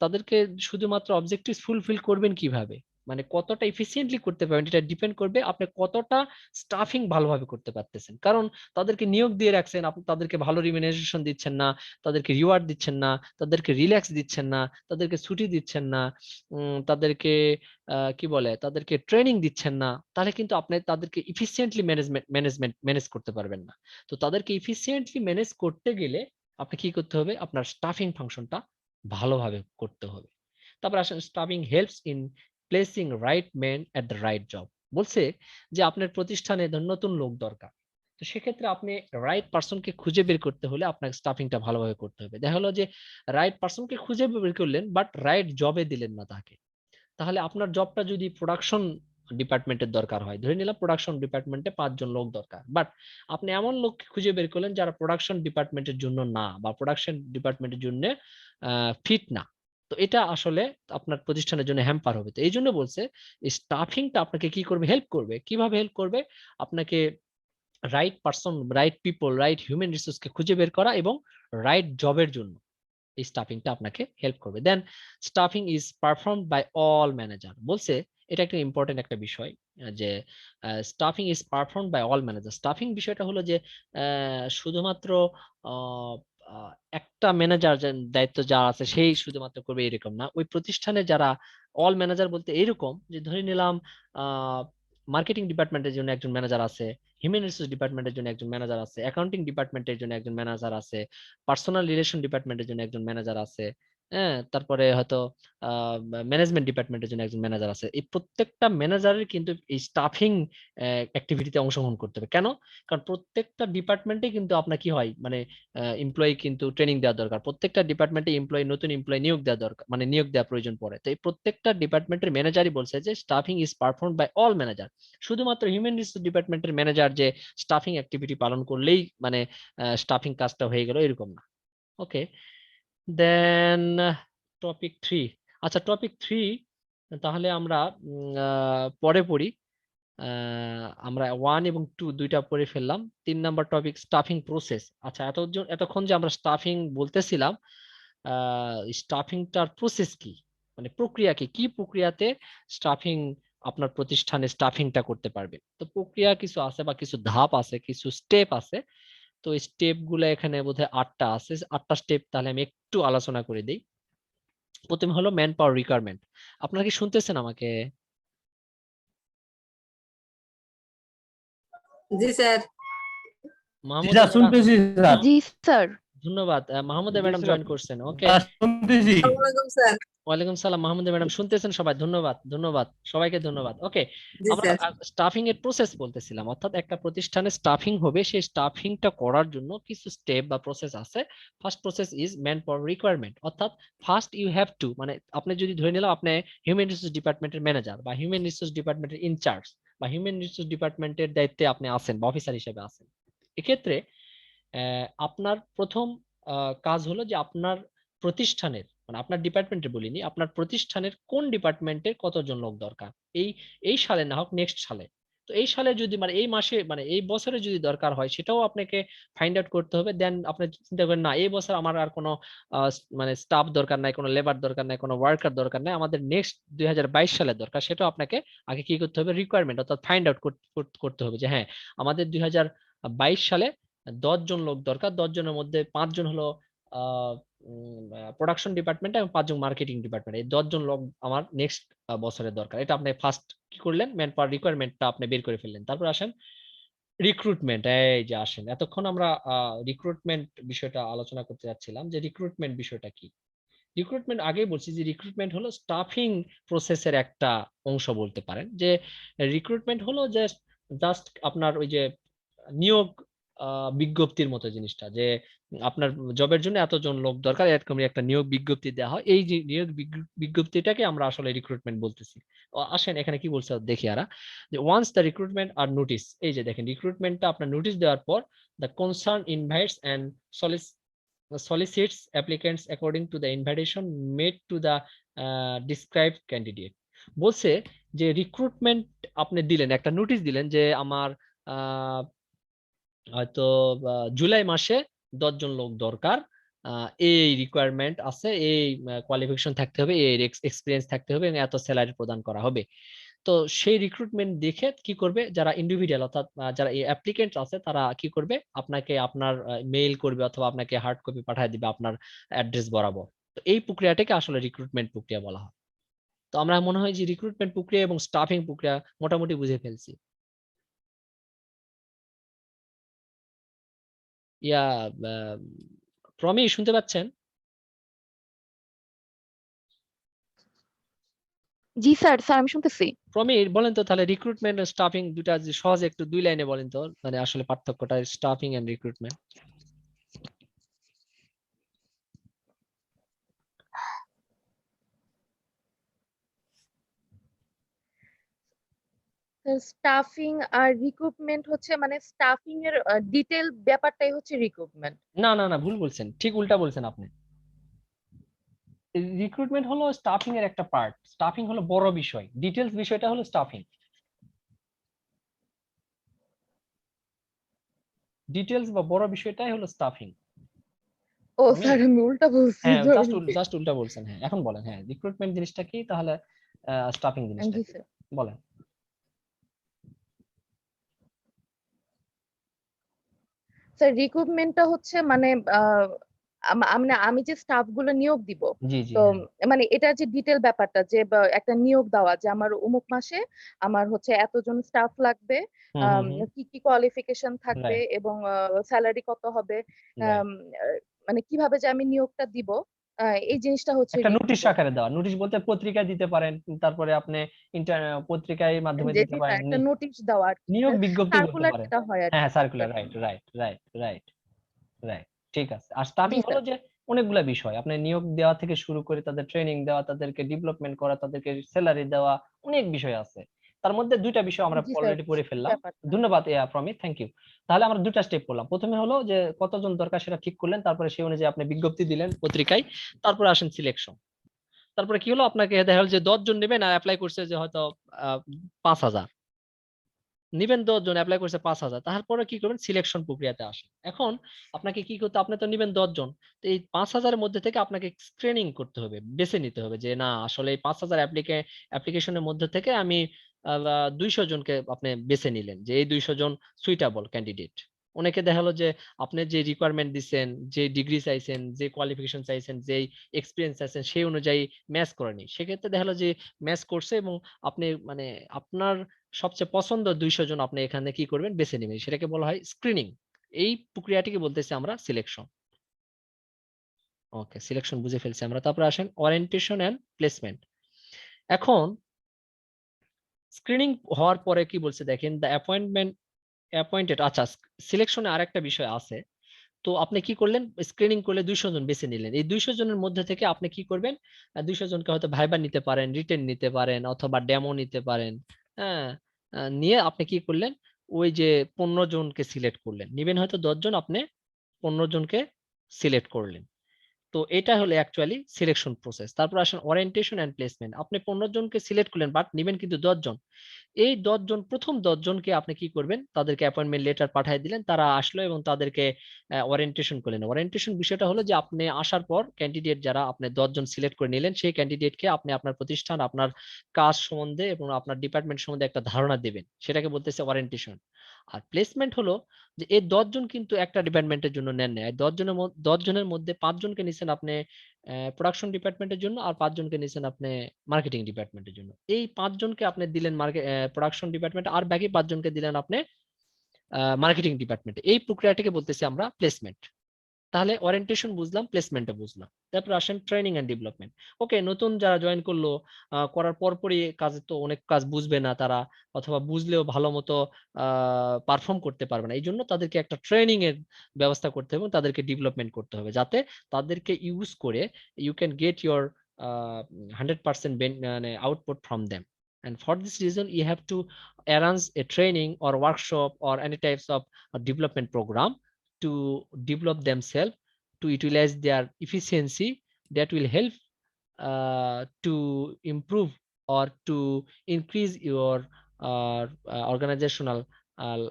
তাদেরকে শুধুমাত্র অবজেক্টিভস ফুলফিল করবেন কিভাবে, মানে কতটা এফিসিয়েন্টলি করতে পারবেন, এটা ডিপেন্ড করবে আপনি কতটা স্টাফিং ভালোভাবে করতে পারতেছেন। কারণ তাদেরকে নিয়োগ দিয়ে রাখছেন, আপনি তাদেরকে ভালো রিমিউনারেশন দিচ্ছেন না, তাদেরকে রিওয়ার্ড দিচ্ছেন না, তাদেরকে রিল্যাক্স দিচ্ছেন না, তাদেরকে ছুটি দিচ্ছেন না, তাদেরকে কি বলে তাদেরকে ট্রেনিং দিচ্ছেন না, তাহলে কিন্তু আপনি তাদেরকে ইফিসিয়েন্টলি ম্যানেজ করতে পারবেন না। তো তাদেরকে ইফিসিয়েন্টলি ম্যানেজ করতে গেলে আপনি কি করতে হবে, আপনার স্টাফিং ফাংশনটা ভালোভাবে করতে হবে। তারপর আসেন, stuffing helps in placing right man at the right job. বলছে যে আপনার প্রতিষ্ঠানে নতুন লোক দরকার, তো সেক্ষেত্রে আপনি রাইট পারসনকে খুঁজে বের করতে হলে আপনাকে স্টাফিংটা ভালোভাবে করতে হবে। দেখা হলো যে রাইট পারসনকে খুঁজে বের করলেন বাট রাইট জবে দিলেন না তাকে, তাহলে আপনার জবটা যদি প্রোডাকশন ডিপার্টমেন্টের দরকার হয়, ধরে নিলাম প্রোডাকশন ডিপার্টমেন্টে 5 জন লোক দরকার, বাট আপনি এমন লোক খুঁজে বের করলেন যারা প্রোডাকশন ডিপার্টমেন্টের জন্য না বা প্রোডাকশন ডিপার্টমেন্টের জন্য ফিট না, তো এটা আসলে আপনার প্রতিষ্ঠানের জন্য হ্যাম্পার হবে। তো এই জন্য বলছে স্টাফিংটা আপনাকে কি করবে, হেল্প করবে। কিভাবে হেল্প করবে? আপনাকে right person, right people, right human রিসোর্সকে খুঁজে বের করা এবং রাইট জবের জন্য এই স্টাফিংটা আপনাকে হেল্প করবে। Then staffing is performed by all manager. বলছে এটা একটা ইম্পর্টেন্ট একটা বিষয় যে staffing is performed by all manager. Staffing বিষয়টা হলো যে শুধুমাত্র একটা ম্যানেজার দায়িত্ব যা আছে সেই শুধুমাত্র করবে এরকম না, ওই প্রতিষ্ঠানে যারা অল ম্যানেজার বলতে এরকম যে ধরে নিলাম মার্কেটিং ডিপার্টমেন্টের জন্য একজন ম্যানেজার আছে, হিউম্যান রিসোর্স ডিপার্টমেন্টের জন্য একজন ম্যানেজার আছে, অ্যাকাউন্টিং ডিপার্টমেন্টের জন্য একজন ম্যানেজার আছে, পার্সোনাল রিলেশন ডিপার্টমেন্টের জন্য একজন ম্যানেজার আছে, হ্যাঁ, তারপরে হয়তো ম্যানেজমেন্ট ডিপার্টমেন্টের জন্য একজন ম্যানেজার আছে। এই প্রত্যেকটা ম্যানেজারের কিন্তু এই স্টাফিং অ্যাক্টিভিটিতে অংশগ্রহণ করতে হবে। কেন? কারণ প্রত্যেকটা ডিপার্টমেন্টে কিন্তু আপনার কি হয়, মানে এমপ্লয়ি কিন্তু ট্রেনিং দেওয়া দরকার। প্রত্যেকটা ডিপার্টমেন্টে নতুন এমপ্লয়ি নিয়োগ দেওয়া দরকার, মানে নিয়োগ দেওয়া প্রয়োজন পড়ে। তো এই প্রত্যেকটা ডিপার্টমেন্টের ম্যানেজারই বলছে যে staffing is perform by all manager. শুধুমাত্র হিউম্যান রিসোর্স ডিপার্টমেন্টের ম্যানেজার যে স্টাফিং অ্যাক্টিভিটি পালন করলেই মানে স্টাফিং কাজটা হয়ে গেল এরকম না। Okay, then topic 3। আচ্ছা, টপিক 3 তাহলে আমরা পরে পড়ি। আমরা 1 এবং 2 দুইটা পড়ে ফেললাম। 3 নাম্বার টপিক স্টাফিং প্রসেস। আচ্ছা, এতক্ষণ যে আমরা স্টাফিং বলতেছিলাম, স্টাফিংটার প্রসেস কি, মানে প্রক্রিয়া কি, কি প্রক্রিয়াতে স্টাফিং আপনার প্রতিষ্ঠানে স্টাফিংটা করতে পারবে। তো প্রক্রিয়া কিছু আছে বা কিছু ধাপ আছে, কিছু স্টেপ আছে। তো স্টেপ গুলো এখানে বোধহয় 8টা আছে, 8টা স্টেপ। তাহলে আমি একটু আলোচনা করে দিই। প্রথমে হলো ম্যান পাওয়ার রিকোয়ারমেন্ট। আপনারা কি শুনতেছেন আমাকে? জি স্যার। মাহমুদ স্যার শুনতেছি স্যার। জি স্যার। ধন্যবাদ। মাহমুদা জি ম্যাডাম স্যার। জয়েন করছেন। ওকে, স্যার শুনতেছি। আসসালামু আলাইকুম স্যার। ওয়ালাইকুম সালাম। মাহমুদা ম্যাডাম শুনতেছেন সবাই? ধন্যবাদ, ধন্যবাদ সবাইকে, ধন্যবাদ। ওকে, জি আমরা স্যার। স্টাফিং এর প্রসেস বলতেছিলাম, অর্থাৎ একটা প্রতিষ্ঠানে স্টাফিং হবে, সেই স্টাফিংটা করার জন্য কিছু স্টেপ বা প্রসেস আছে। First process is man power requirement, অর্থাৎ ফার্স্ট ইউ হ্যাভ টু, মানে আপনি যদি ধরে নিলাম আপনি হিউম্যান রিসোর্স ডিপার্টমেন্টের ম্যানেজার বা হিউম্যান রিসোর্স ডিপার্টমেন্টের ইনচার্জ বা হিউম্যান রিসোর্স ডিপার্টমেন্টের দায়িত্বে আপনি আছেন বা অফিসার হিসেবে আছেন। এক্ষেত্রে আপনার প্রথম কাজ হলো যে আপনার প্রতিষ্ঠানের, মানে আপনার ডিপার্টমেন্টে বলিনি, আপনার প্রতিষ্ঠানের কোন ডিপার্টমেন্টের কতজন লোক দরকার এই এই সালে না হোক নেক্সট সালে। তো এই সালে যদি, মানে এই মাসে, মানে এই বছরে যদি দরকার হয় সেটাও আপনাকে ফাইন্ড আউট করতে হবে। দেন আপনি চিন্তা করেন না এই বছর আমার আর কোনো মানে স্টাফ দরকার নাই, কোনো লেবার দরকার নাই, কোনো ওয়ার্কার দরকার নাই, আমাদের নেক্সট 2022 সালে দরকার। সেটাও আপনাকে আগে কি করতে হবে, রিকোয়ারমেন্ট অর্থাৎ ফাইন্ড আউট করতে হবে যে হ্যাঁ আমাদের 2022 সালে 10 জন লোক দরকার। 10 জনের মধ্যে 5 জন হলো প্রোডাকশন ডিপার্টমেন্টে এবং 5 জন মার্কেটিং ডিপার্টমেন্টে। এই 10 জন লোক আমার নেক্সট বছরের দরকার। এটা আপনি ফার্স্ট কি করলেন, ম্যান পাওয়ার রিকোয়ারমেন্টটা আপনি বের করে ফেললেন। তারপর আসেন রিক্রুটমেন্ট। এই যে আসেন, এতক্ষণ আমরা রিক্রুটমেন্ট বিষয়টা আলোচনা করতে যাচ্ছিলাম যে রিক্রুটমেন্ট বিষয়টা কি। রিক্রুটমেন্ট আগেই বলছি যে রিক্রুটমেন্ট হলো স্টাফিং প্রসেসের একটা অংশ বলতে পারেন। যে রিক্রুটমেন্ট হলো জাস্ট জাস্ট আপনার ওই যে নিয়োগ বিজ্ঞপ্তির মতো জিনিসটা, যে আপনার জবের জন্য এতজন লোক দরকার, এরকম একটা নিয়োগ বিজ্ঞপ্তি দেওয়া হয়। এই যে নিয়োগ বিজ্ঞপ্তিটাকে আমরা আসলে রিক্রুটমেন্ট বলতেছি। আসেন এখানে কি বলছে দেখি আরা, যে once the recruitment are notice. এই যে দেখেন রিক্রুটমেন্টটা আপনার নোটিশ দেওয়ার পর the concern invites and solicits applicants according to the invitation made to the described candidate। বলছে যে রিক্রুটমেন্ট আপনি দিলেন, একটা নোটিশ দিলেন যে আমার হয়তো জুলাই মাসে 10 জন লোক দরকার, এই রিকোয়ারমেন্ট আছে, এই কোয়ালিফিকেশন থাকতে হবে, এই এক্সপিরিয়েন্স থাকতে হবে এবং এত স্যালারি প্রদান করা হবে। তো সেই রিক্রুটমেন্ট দেখে কি করবে, যারা ইন্ডিভিজুয়াল অর্থাৎ যারা এই অ্যাপ্লিকেন্ট আছে তারা কি করবে, আপনাকে আপনার মেইল করবে অথবা আপনাকে হার্ড কপি পাঠিয়ে দিবে আপনার অ্যাড্রেস বরাবর। তো এই প্রক্রিয়াটাকে আসলে রিক্রুটমেন্ট প্রক্রিয়া বলা হয়। তো আমরা মনে হয় যে রিক্রুটমেন্ট প্রক্রিয়া এবং স্টাফিং প্রক্রিয়া মোটামুটি বুঝে ফেলছি। ইয়া প্রমি শুনতে পাচ্ছেন? জি স্যার, স্যার আমি শুনতেছি। প্রমির বলেন তো তাহলে রিক্রুটমেন্ট আর স্টাফিং দুটা যে সহজে একটু 2 লাইনে বলেন তো, মানে আসলে পার্থক্যটা স্টাফিং এন্ড রিক্রুটমেন্ট। স্টাফিং আর রিক্রুটমেন্ট হচ্ছে মানে স্টাফিং এর ডিটেল ব্যাপারটাই হচ্ছে রিক্রুটমেন্ট। না না না, ভুল বলছেন, ঠিক উল্টা বলছেন আপনি। রিক্রুটমেন্ট হলো স্টাফিং এর একটা পার্ট, স্টাফিং হলো বড় বিষয়, ডিটেলস বিষয়টা হলো স্টাফিং। ডিটেলস বা বড় বিষয়টাই হলো স্টাফিং। ও স্যার আমি উল্টা বলছি, হ্যাঁ, সরি। জাস্ট উল্টা বলছেন। হ্যাঁ, এখন বলেন, হ্যাঁ রিক্রুটমেন্ট জিনিসটা কি, তাহলে স্টাফিং জিনিসটা জি কি স্যার। বলেন। স্যার রিক্রুটমেন্টটা হচ্ছে মানে আমি যে স্টাফ গুলো নিয়োগ দিব, জি জি, তো হ্যাঁ। মানে এটা যে ডিটেল ব্যাপারটা যে একটা নিয়োগ দেওয়া যে আমার অমুক মাসে আমার হচ্ছে এতজন স্টাফ লাগবে, হুম হুম হুম, কি কি কোয়ালিফিকেশন থাকবে রাইট এবং স্যালারি কত হবে, রাইট। আম, মানে কিভাবে যে আমি নিয়োগটা দিব এই জিনিসটা হচ্ছে একটা review নোটিশ করব। আকারে দেওয়া, নোটিশ বলতে পত্রিকায় দিতে পারেন, তারপরে আপনি পত্রিকায় মাধ্যমে জি দিতে জি স্যার, পারেন, একটা নোটিশ দেওয়া আর কি, নিয়োগ বিজ্ঞপ্তি বলতে সার্কুলার পারেন। যেটা হয় আর হ্যাঁ কি হ্যাঁ, circular, circular. Right right right right right, ঠিক আছে। আর জি স্টাফিং হলো স্যার। যে অনেকগুলা বিষয়, আপনি নিয়োগ দেওয়া থেকে শুরু করে তাদের ট্রেনিং দেওয়া, তাদেরকে ডেভেলপমেন্ট করা, তাদেরকে স্যালারি দেওয়া, অনেক বিষয় আছে। তার মধ্যে দুইটা বিষয় আমরা জি স্যার, অলরেডি পড়ে এই ফেললাম। ব্যাপারটা। ধন্যবাদ প্রমি, থ্যাংক ইউ। তাহলে আমরা দুটা স্টেপ করলাম। প্রথমে হলো যে কতজন দরকার সেটা ঠিক করলেন, তারপরে সেই অনুযায়ী আপনি বিজ্ঞপ্তি দিলেন পত্রিকায়, তারপরে আসেন সিলেকশন। তারপরে কি হলো, আপনাকে দেখা গেল যে 10 জন নেবেন আর অ্যাপ্লাই করছে যে হয়তো 5,000 নিবেন, 10 জন অ্যাপ্লাই করছে 5,000, তারপরে কি করবেন, সিলেকশন প্রক্রিয়াতে আসেন। এখন আপনাকে কি করতে, আপনি তো নিবেন 10 জন, তো এই 5,000 এর মধ্যে থেকে আপনাকে স্ক্রিনিং করতে হবে, বেছে নিতে হবে যে না আসলে এই 5,000 অ্যাপ্লিকেশনের মধ্যে থেকে আমি 200 জনকে আপনি বেছে নিলেন যে এই 200 জন সুইটেবল ক্যান্ডিডেট। অনেকে দেখা গেলো যে আপনি যে রিকোয়ারমেন্ট দিচ্ছেন, যে ডিগ্রি চাইছেন, যে কোয়ালিফিকেশন চাইছেন, যে এক্সপিরিয়েন্স চাইছেন, সেই অনুযায়ী ম্যাচ করেনি, সেক্ষেত্রে দেখা গেলো যে ম্যাচ করছে এবং আপনি মানে আপনার সবচেয়ে পছন্দ 200 জন আপনি এখানে কি করবেন, বেছে নেবেন, সেটাকে বলা হয় স্ক্রিনিং। এই প্রক্রিয়াটিকে বলতেছি আমরা সিলেকশন। ওকে, সিলেকশন বুঝে ফেলছি আমরা। তারপরে আসেন ওরিয়েন্টেশন এন্ড প্লেসমেন্ট। এখন স্ক্রিনিং হওয়ার পরে কি বলছে দেখেন, দ্য অ্যাপয়েন্টেড, আচ্ছা সিলেকশনে আরেকটা বিষয় আছে। তো আপনি কি করলেন, স্ক্রিনিং করলে 200 জন বেছে নিলেন, এই 200 জনের মধ্যে থেকে আপনি কি করবেন, 200 জনকে হয়তো ভাইবা নিতে পারেন, রিটেন নিতে পারেন, অথবা ডেমো নিতে পারেন। হ্যাঁ, নিয়ে আপনি কি করলেন, ওই যে 15 জনকে সিলেক্ট করলেন, নিবেন হয়তো 10 জন, আপনি 15 জনকে সিলেক্ট করলেন। তো এটা হলো অ্যাকচুয়ালি সিলেকশন প্রসেস। তারপর আসেন ওরিয়েন্টেশন এন্ড প্লেসমেন্ট। আপনি 15 জনকে সিলেক্ট করলেন, বাট নিবেন কিন্তু 10 জন। এই 10 জন, প্রথম 10 জনকে আপনি কি করবেন, তাদেরকে অ্যাপয়েন্টমেন্ট লেটার পাঠিয়ে দিলেন, তারা আসলো এবং তাদেরকে ওরিয়েন্টেশন করলেন। ওরিয়েন্টেশন বিষয়টা হলো যে আপনি আসার পর ক্যান্ডিডেট যারা আপনি 10 জন সিলেক্ট করে নিলেন, সেই ক্যান্ডিডেটকে আপনি আপনার প্রতিষ্ঠান, আপনার কাজ সম্বন্ধে এবং আপনার ডিপার্টমেন্ট সম্বন্ধে একটা ধারণা দিবেন, সেটাকে বলতেছে ওরিয়েন্টেশন। আর প্লেসমেন্ট হলো যে এই 10 জন কিন্তু একটা ডিপার্টমেন্টের জন্য নেন না, 10 জনের মধ্যে 5 জনকে নিছেন আপনি প্রোডাকশন ডিপার্টমেন্টের জন্য, আর 5 জনকে নিছেন আপনি মার্কেটিং ডিপার্টমেন্টের জন্য। এই 5 জনকে আপনি দিলেন প্রোডাকশন ডিপার্টমেন্ট, আর বাকি 5 জনকে দিলেন আপনি মার্কেটিং ডিপার্টমেন্টে। এই প্রক্রিয়াটাকে বলতেছি আমরা প্লেসমেন্ট। তাহলে ওরিয়েন্টেশন বুঝলাম, প্লেসমেন্টটা বুঝলাম। তারপর আসেন ট্রেনিং এন্ড ডেভেলপমেন্ট। ওকে, নতুন যারা জয়েন করলো, করার পরপরই কাজে তো অনেক কাজ বুঝবে না তারা, অথবা বুঝলেও ভালো মতো পারফর্ম করতে পারবে না, এই জন্য তাদেরকে একটা ট্রেনিং এর ব্যবস্থা করতে হবে এবং তাদেরকে ডেভেলপমেন্ট করতে হবে, যাতে তাদেরকে ইউজ করে ইউ ক্যান গেট ইউর 100% মানে output from them. And for this reason, you have to arrange a training or workshop or any types of development program to develop themselves, to utilize their efficiency, that will help to improve or to increase your organizational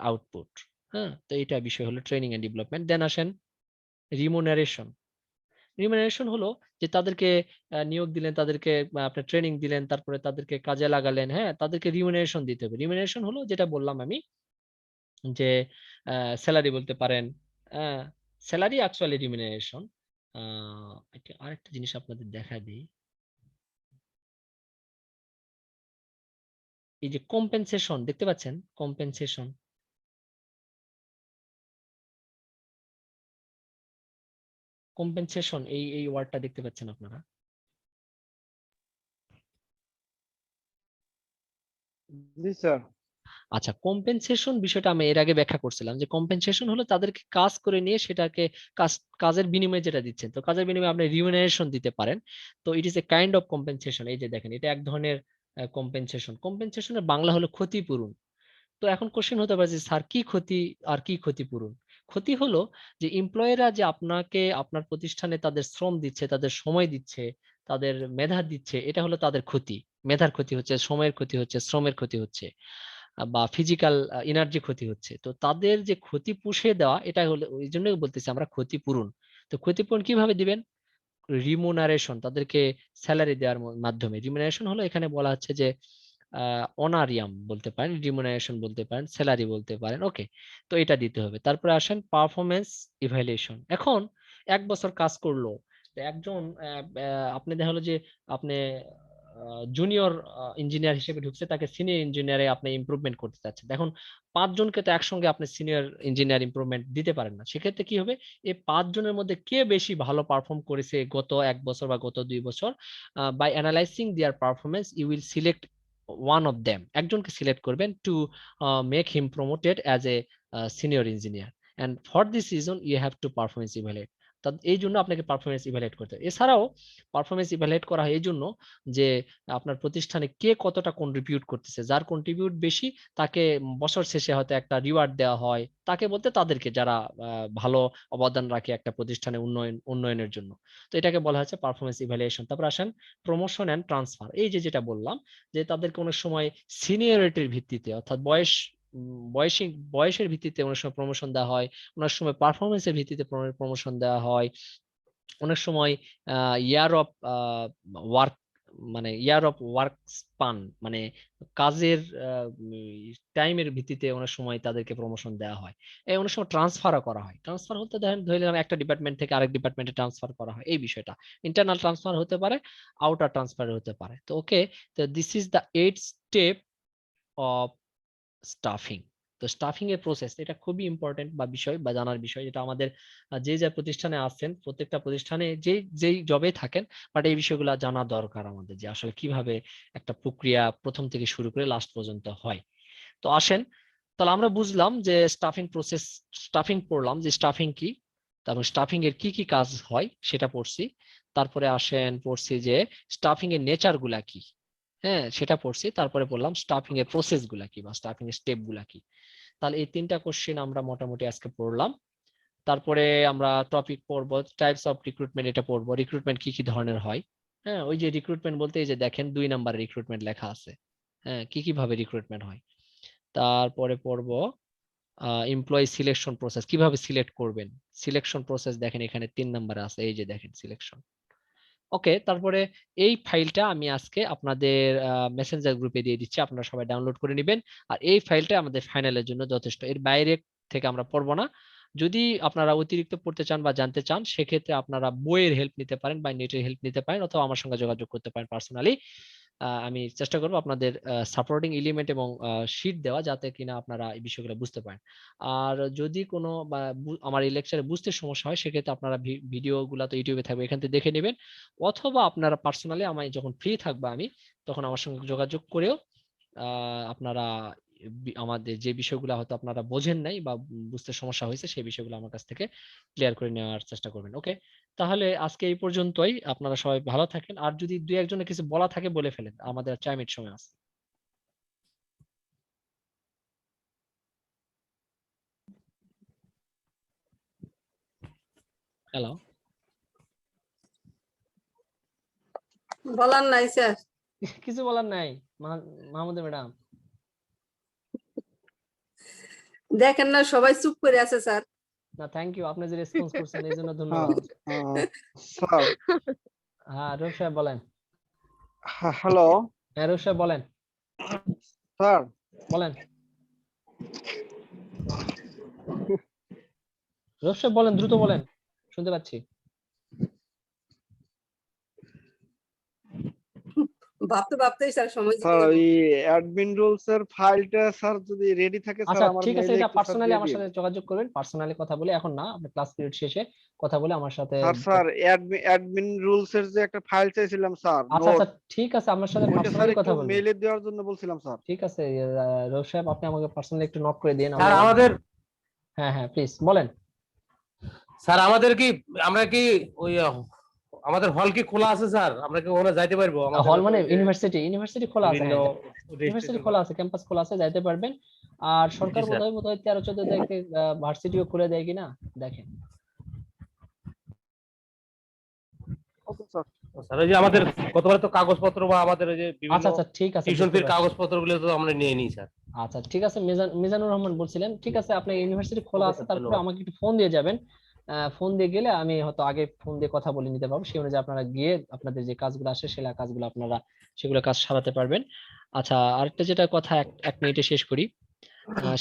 output. হ্যাঁ, তো এটা বিষয় হলো training and development. দেন আসেন remuneration. Remuneration হলো যে তাদেরকে নিয়োগ দিলেন, তাদেরকে আপনি ট্রেনিং দিলেন, তারপরে তাদেরকে কাজে লাগালেন, হ্যাঁ, তাদেরকে রিমুনারেশন দিতে হবে। রিমুনারেশন হলো যেটা বললাম আমি, যে স্যালারি বলতে পারেন, স্যালারি অ্যাকচুয়ালি রিমিনারেশন। আরেকটা জিনিস আপনাদের দেখা দিই, এই যে কম্পেনসেশন দেখতে পাচ্ছেন, কম্পেনসেশন, কম্পেনসেশন এই ওয়ার্ডটা দেখতে পাচ্ছেন আপনারা। জি স্যার। আচ্ছা, কম্পেনসেশন বিষয়টা আমি এর আগে ব্যাখ্যা করছিলাম যে কম্পেনসেশন হলো তাদেরকে কাজ করে নিয়ে সেটাকে কাজের বিনিময়ে যেটা দিচ্ছেন, তো কাজের বিনিময়ে আপনি রিমিনারেশন দিতে পারেন। তো it is a kind of compensation. এই যে দেখেন, এটা এক ধরনের কম্পেনসেশন। কম্পেনসেশনের বাংলা হলো ক্ষতিপূরণ। তো এখন কোশ্চেন হতে পারে যে স্যার কি ক্ষতি আর কি ক্ষতিপূরণ? ক্ষতি হলো যে এমপ্লয়িরা যে আপনাকে আপনার প্রতিষ্ঠানে তাদের শ্রম দিচ্ছে, তাদের সময় দিচ্ছে, তাদের মেধা দিচ্ছে, এটা হলো তাদের ক্ষতি। মেধার ক্ষতি হচ্ছে, সময়ের ক্ষতি হচ্ছে, শ্রমের ক্ষতি হচ্ছে, বা ফিজিক্যাল এনার্জি ক্ষতি হচ্ছে। তো তাদের যে ক্ষতি পুষিয়ে দেওয়া, এটা হলো, ওই জন্যই বলতেছি আমরা ক্ষতিপূরণ। তো ক্ষতিপূরণ কিভাবে দিবেন? রিমুনারেশন, তাদেরকে স্যালারি দেওয়ার মাধ্যমে। রিমুনারেশন হলো এখানে বলা হচ্ছে যে অনারিয়াম বলতে পারেন, রিমুনারেশন বলতে পারেন, স্যালারি বলতে পারেন। ওকে, তো এটা দিতে হবে। তারপরে আসেন পারফরমেন্স ইভ্যালুয়েশন। এখন 1 বছর কাজ করলো, তো একজন আপনি দেখা হলো যে আপনি জুনিয়র ইঞ্জিনিয়ার হিসেবে ঢুকছে, তাকে সিনিয়র ইঞ্জিনিয়ারে আপনি ইমপ্রুভমেন্ট করতে চাচ্ছেন। দেখুন 5 জনকে তো একসঙ্গে আপনি সিনিয়র ইঞ্জিনিয়ার ইমপ্রুভমেন্ট দিতে পারেন না। সেক্ষেত্রে কি হবে, এই 5 জনের মধ্যে কে বেশি ভালো পারফর্ম করেছে গত 1 বছর বা গত 2 বছর, by analysing their performance you will select one of them, একজনকে সিলেক্ট করবেন to make him promoted as a senior engineer, and for this reason you have to performance evaluate. এই জন্য আপনাকে পারফরমেন্স ইভালুয়েট করতে হবে। এছাড়াও পারফরমেন্স ইভালুয়েট করা হয় এই জন্য যে আপনার প্রতিষ্ঠানে কে কতটা কন্ট্রিবিউট করতেছে, যার কন্ট্রিবিউট বেশি তাকে বছর শেষে হয়তো একটা রিওয়ার্ড দেওয়া হয়, তাকে বলতে তাদেরকে যারা ভালো অবদান রাখে একটা প্রতিষ্ঠানে উন্নয়নের জন্য। তো এটাকে বলা হচ্ছে পারফরমেন্স ইভ্যালুয়েশন। তারপর আসেন প্রমোশন এন্ড ট্রান্সফার। এই যে যেটা বললাম যে তাদেরকে অনেক সময় সিনিয়রিটির ভিত্তিতে অর্থাৎ বয়সের ভিত্তিতে অনেক সময় প্রমোশন দেওয়া হয়, অনেক সময় পারফরমেন্সের ভিত্তিতে প্রমোশন দেওয়া হয়, অনেক সময় ইয়ার অফ ওয়ার্ক মানে ইয়ার অফ ওয়ার্ক স্পান মানে কাজের টাইমের ভিত্তিতে অনেক সময় তাদেরকে প্রমোশন দেওয়া হয়। এই অনেক সময় ট্রান্সফারও করা হয়। ট্রান্সফার হতে ধরুন একটা ডিপার্টমেন্ট থেকে আরেক ডিপার্টমেন্টে ট্রান্সফার করা হয়, এই বিষয়টা ইন্টারনাল ট্রান্সফার হতে পারে, আউটার ট্রান্সফার হতে পারে। তো ওকে, তো this is the 8 step of stuffing. তো স্টাফিং এর প্রসেস এটা খুবই ইম্পর্টেন্ট বা বিষয় বা জানার বিষয়, যেটা আমাদের যে যে প্রতিষ্ঠানে আছেন প্রত্যেকটা প্রতিষ্ঠানে যেই জবে থাকেন, বাট এই বিষয়গুলো জানা দরকার আমাদের, যে আসলে কিভাবে একটা প্রক্রিয়া প্রথম থেকে শুরু করে লাস্ট পর্যন্ত হয়। তো আসেন, তাহলে আমরা বুঝলাম যে স্টাফিং প্রসেস, স্টাফিং পড়লাম যে স্টাফিং কি, তারপর স্টাফিং এর কি কি কাজ হয় সেটা পড়ছি। তারপরে আসেন পড়ছি যে স্টাফিং এর নেচার গুলা কি, হ্যাঁ সেটা পড়ছি। তারপরে বললাম স্টাফিং এর প্রসেস গুলা কি বা স্টাফিং এর স্টেপ গুলা কি। তাহলে এই 3টা কোশ্চেন আমরা মোটামুটি আজকে পড়লাম। তারপরে আমরা টপিক পড়বো টাইপস অফ রিক্রুটমেন্ট, এটা পড়বো রিক্রুটমেন্ট কি কি ধরনের হয়। হ্যাঁ ওই যে রিক্রুটমেন্ট বলতে এই যে দেখেন 2 নাম্বারে রিক্রুটমেন্ট লেখা আছে, হ্যাঁ কি কি ভাবে রিক্রুটমেন্ট হয়। তারপরে পড়বো এমপ্লয়ি সিলেকশন প্রসেস, কিভাবে সিলেক্ট করবেন, সিলেকশন প্রসেস দেখেন এখানে 3 নাম্বারে আছে, এই যে দেখেন সিলেকশন। ওকে, তারপরে এই ফাইলটা আমি আজকে আপনাদের মেসেঞ্জার গ্রুপে দিয়ে দিচ্ছি, আপনারা সবাই ডাউনলোড করে নেবেন। আর এই ফাইলটা আমাদের ফাইনালের জন্য যথেষ্ট, এর বাইরে থেকে আমরা পড়বো না। যদি আপনারা অতিরিক্ত পড়তে চান বা জানতে চান, সেক্ষেত্রে আপনারা বইয়ের হেল্প নিতে পারেন বা নেটের হেল্প নিতে পারেন, অথবা আমার সঙ্গে যোগাযোগ করতে পারেন পার্সোনালি। আমি চেষ্টা করবো আপনাদের সাপোর্টিং এলিমেন্ট এবং শীট দেওয়া, যাতে কিনা আপনারা এই বিষয়গুলো বুঝতে পারেন। আর যদি কোনো বা আমার এই লেকচারে বুঝতে সমস্যা হয়, সেক্ষেত্রে আপনারা ভিডিও গুলা তো ইউটিউবে থাকবে, এখান থেকে দেখে নেবেন, অথবা আপনারা পার্সোনালি আমি যখন ফ্রি থাকবো আমি তখন আমার সঙ্গে যোগাযোগ করেও আপনারা আমাদের যে বিষয়গুলো হয়তো আপনারা বোঝেন নাই বা বুঝতে সমস্যা হয়েছে সেই বিষয়গুলো আমার কাছ থেকে ক্লিয়ার করে নেওয়ার চেষ্টা করবেন। ওকে, তাহলে আজকে এই পর্যন্তই, আপনারা সবাই ভালো থাকেন। আর যদি 2-1 জনের কিছু বলা থাকে বলে ফেলেন, আমাদের 4 মিনিট সময় আছে। হ্যালো, বলার নাই স্যার। কিছু বলার নাই মাহমুদা ম্যাডাম? দেখেন না সবাই চুপ করে আছে স্যার। না থ্যাংক ইউ, আপনি যে রেসপন্স করছেন এই জন্য ধন্যবাদ। স্যার হ্যাঁ রূপ সাহেব বলেন। হ্যালো হ্যাঁ রূপ সাহেব বলেন, স্যার। বলেন রূপ সাহেব বলেন, দ্রুত বলেন, শুনতে পাচ্ছি। ভাবতে ভাবতেই স্যার সময় স্যার ওই অ্যাডমিন রুলস এর ফাইলটা স্যার যদি রেডি থাকে স্যার আচ্ছা আমার ঠিক আছে, মেইলে এটা একটু স্যার পার্সোনালি দিয়ে আমার দিন। সাথে যোগাযোগ করবেন, পার্সোনালি কথা বলে, এখন না, আপনি ক্লাস পিরিয়ড শেষে কথা বলে আমার সাথে। স্যার অ্যাডমিন রুলস এর যে একটা ফাইল চাইছিলাম স্যার, আচ্ছা নোট, আচ্ছা ঠিক আছে, আমার সাথে ওইটা স্যার পার্সোনালি একটু কথা বলবেন। মেইলে দেওয়ার জন্য বলছিলাম স্যার। ঠিক আছে রৌফ সাহেব, আপনি আমাকে পার্সোনালি একটু নক করে দিন। স্যার আমাদের, হ্যাঁ হ্যাঁ প্লিজ বলেন। স্যার আমাদের কি, আমরা কি ওই আমাদের হল কি খোলা আছে স্যার? আমরা কি ওখানে যাইতে পারবো? আমাদের হল মানে ওই যে ইউনিভার্সিটি খোলা আছে, বিভিন্ন ইউনিভার্সিটি খোলা আছে, ক্যাম্পাস খোলা আছে, যাইতে পারবেন। আর সরকার জি, স্যার। বোধহয় 13-14 তারিখে ভার্সিটিও খুলে দেয় কিনা দেখেন। Okay sir. স্যার ওই যে আমাদের গতবার তো কাগজপত্র বা আমাদের ওই যে বিভিন্ন আচ্ছা আচ্ছা ঠিক আছে, টিউশন বুঝতে ফির পারছি। কাগজপত্র গুলো তো আমরা নিয়ে নিই স্যার। আচ্ছা ঠিক আছে, মিজানুর রহমান বলছিলেন, ঠিক আছে আপনার ইউনিভার্সিটি খোলা ওকে আছে, স্যার, তারপরে ধন্যবাদ। আমাকে একটু ফোন দিয়ে যাবেন। ফোন দিয়ে গেলে আমি হয়তো আগে ফোন দিয়ে কথা বলে নিতে পারবো, সেই অনুযায়ী আপনারা গিয়ে আপনাদের যে কাজগুলো আসে সেগুলো কাজগুলো আপনারা সেগুলো কাজ সারাতে পারবেন। আচ্ছা আরেকটা যেটা কথা এক মিনিটে শেষ করি।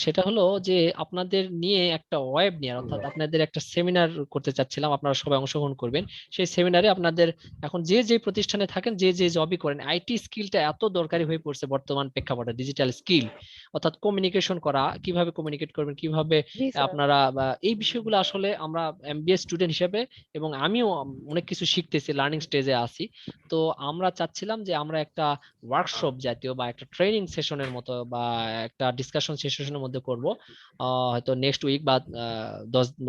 সেটা হলো যে আপনাদের নিয়ে একটা ওয়েবিনার, অর্থাৎ আপনাদের একটা সেমিনার করতে চাচ্ছিলাম, আপনারা সবাই অংশগ্রহণ করবেন। সেই সেমিনারে আপনাদের এখন যে যে প্রতিষ্ঠানে থাকেন, যে যে জবই করেন, আইটি স্কিলটা এত দরকারি হয়ে পড়ছে বর্তমান প্রেক্ষাপটে, ডিজিটাল স্কিল অর্থাৎ কমিউনিকেশন করা, কিভাবে কমিউনিকেট করবেন, কিভাবে জি স্যার। আপনারা এই বিষয়গুলো আসলে আমরা এমবিএ স্টুডেন্ট হিসেবে এবং আমিও অনেক কিছু শিখতেছি, লার্নিং স্টেজে আছি। তো আমরা চাচ্ছিলাম যে আমরা একটা ওয়ার্কশপ জাতীয় বা একটা ট্রেনিং সেশনের মতো বা একটা ডিসকাশন সেশনের মধ্যে করব, হয়তো নেক্সট উইক বা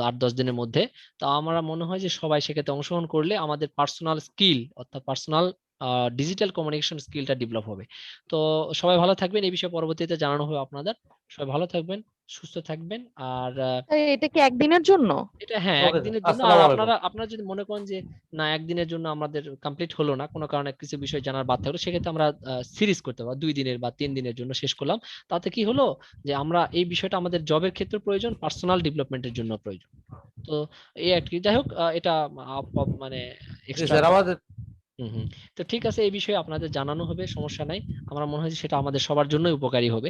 8-10 দিনের মধ্যে। তো আমার মনে হয় যে সবাই সেক্ষেত্রে অংশগ্রহণ করলে আমাদের পার্সোনাল স্কিল অর্থাৎ পার্সোনাল ডিজিটাল কমিউনিকেশন স্কিলটা ডেভেলপ হবে। তো সবাই ভালো থাকবেন, এই বিষয়ে পরবর্তীতে জানানো হবে আপনাদের। সবাই ভালো থাকবেন, সুস্থ থাকবেন। আর এটা কি একদিনের জন্য? এটা হ্যাঁ ওকে একদিনের জন্য। আর আসসালামু আলাইকুম। আপনারা যদি মনে করেন যে না একদিনের জন্য আমাদের কমপ্লিট হলো না, কোনো কারণে কিছু বিষয় জানার বাদ থাকলো, সেক্ষেত্রে আমরা সিরিজ করতে পারবো, 2 দিনের বা 3 দিনের জন্য শেষ করলাম। তাতে কি হলো যে আমরা এই বিষয়টা আমাদের জবের ক্ষেত্রে প্রয়োজন, পার্সোনাল ডেভেলপমেন্টের জন্য প্রয়োজন। তো এই আর কি, যাই হোক এটা মানে জি এক্সট্রা। স্যার আমাদের হুম। তো ঠিক আছে, এই বিষয়ে আপনাদের জানানো হবে, সমস্যা নাই। আমার মনে হয় যে সেটা আমাদের সবার জন্যই উপকারী হবে।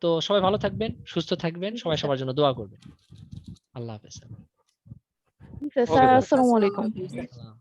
তো সবাই ভালো থাকবেন, সুস্থ থাকবেন, জি সবাই স্যার। সবার জন্য দোয়া করবেন। আল্লাহ হাফেজ। জি স্যার, ওকে স্যার। আসসালামু আলাইকুম। আসসালামু আলাইকুম স্যার। আসসালাম।